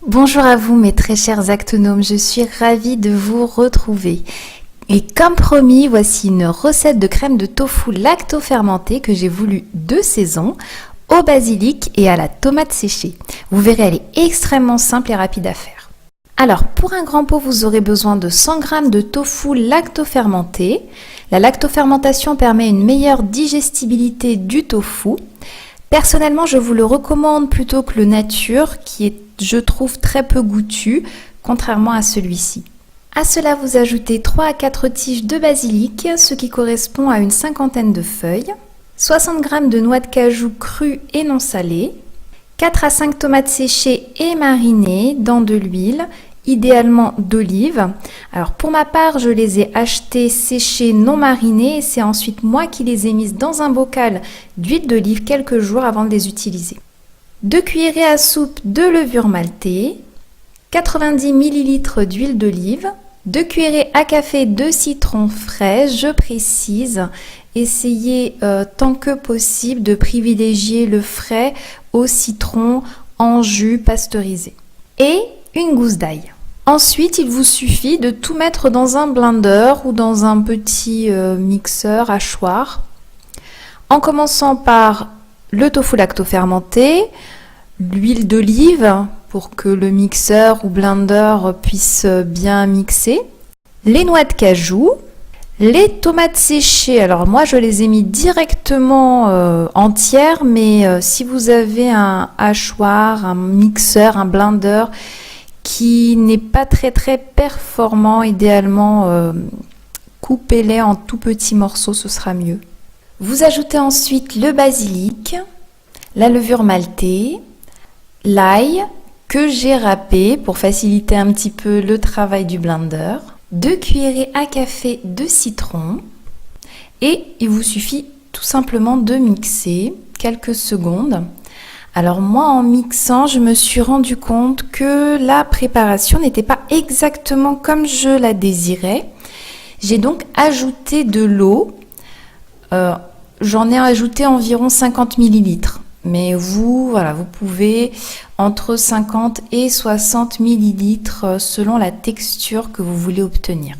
Bonjour à vous mes très chers actonomes, je suis ravie de vous retrouver. Et comme promis, voici une recette de crème de tofu lacto-fermentée que j'ai voulu de saison, au basilic et à la tomate séchée. Vous verrez, elle est extrêmement simple et rapide à faire. Alors, pour un grand pot, vous aurez besoin de 100 g de tofu lacto-fermenté. La lactofermentation permet une meilleure digestibilité du tofu. Personnellement, je vous le recommande plutôt que le nature, qui est, je trouve, très peu goûtu, contrairement à celui-ci. À cela, vous ajoutez 3 à 4 tiges de basilic, ce qui correspond à une cinquantaine de feuilles, 60 g de noix de cajou crues et non salées, 4 à 5 tomates séchées et marinées dans de l'huile, idéalement d'olive. Alors pour ma part, je les ai achetées séchées non marinées et c'est ensuite moi qui les ai mises dans un bocal d'huile d'olive quelques jours avant de les utiliser. 2 cuillerées à soupe de levure maltée, 90 ml d'huile d'olive, 2 cuillerées à café de citron frais, je précise. Essayez tant que possible de privilégier le frais au citron en jus pasteurisé. Et une gousse d'ail. Ensuite, il vous suffit de tout mettre dans un blender ou dans un petit mixeur hachoir. En commençant par le tofu lacto-fermenté, l'huile d'olive pour que le mixeur ou blender puisse bien mixer, les noix de cajou, les tomates séchées. Alors moi je les ai mis directement entières, mais si vous avez un hachoir, un mixeur, un blender qui n'est pas très performant, idéalement coupez-les en tout petits morceaux, ce sera mieux. Vous ajoutez ensuite le basilic, la levure maltée, l'ail que j'ai râpé pour faciliter un petit peu le travail du blender, 2 cuillerées à café de citron et il vous suffit tout simplement de mixer quelques secondes. Alors moi en mixant, je me suis rendu compte que la préparation n'était pas exactement comme je la désirais. J'ai donc ajouté de l'eau. J'en ai ajouté environ 50 ml. Mais vous pouvez entre 50 et 60 ml selon la texture que vous voulez obtenir.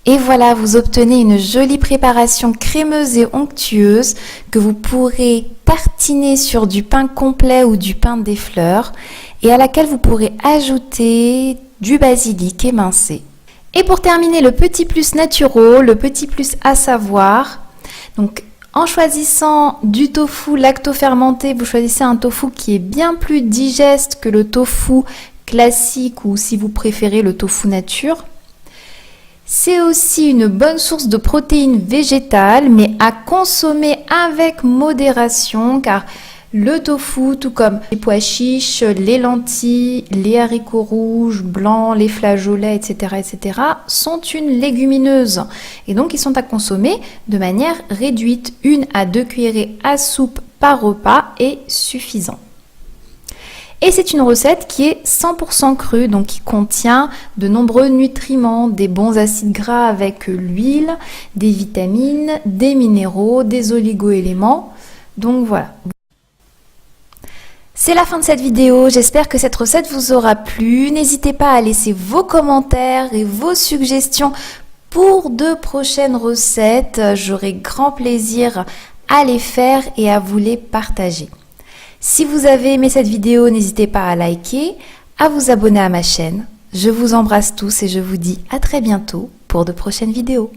Et voilà, vous obtenez une jolie préparation crémeuse et onctueuse que vous pourrez tartiner sur du pain complet ou du pain des fleurs et à laquelle vous pourrez ajouter du basilic émincé. Et pour terminer, le petit plus naturel, le petit plus à savoir, donc en choisissant du tofu lacto-fermenté, vous choisissez un tofu qui est bien plus digeste que le tofu classique ou si vous préférez le tofu nature. C'est aussi une bonne source de protéines végétales, mais à consommer avec modération car le tofu, tout comme les pois chiches, les lentilles, les haricots rouges, blancs, les flageolets, etc., sont une légumineuse. Et donc, ils sont à consommer de manière réduite. 1 à 2 cuillerées à soupe par repas est suffisant. Et c'est une recette qui est 100% crue, donc qui contient de nombreux nutriments, des bons acides gras avec l'huile, des vitamines, des minéraux, des oligo-éléments. Donc voilà. C'est la fin de cette vidéo, j'espère que cette recette vous aura plu. N'hésitez pas à laisser vos commentaires et vos suggestions pour de prochaines recettes. J'aurai grand plaisir à les faire et à vous les partager. Si vous avez aimé cette vidéo, n'hésitez pas à liker, à vous abonner à ma chaîne. Je vous embrasse tous et je vous dis à très bientôt pour de prochaines vidéos.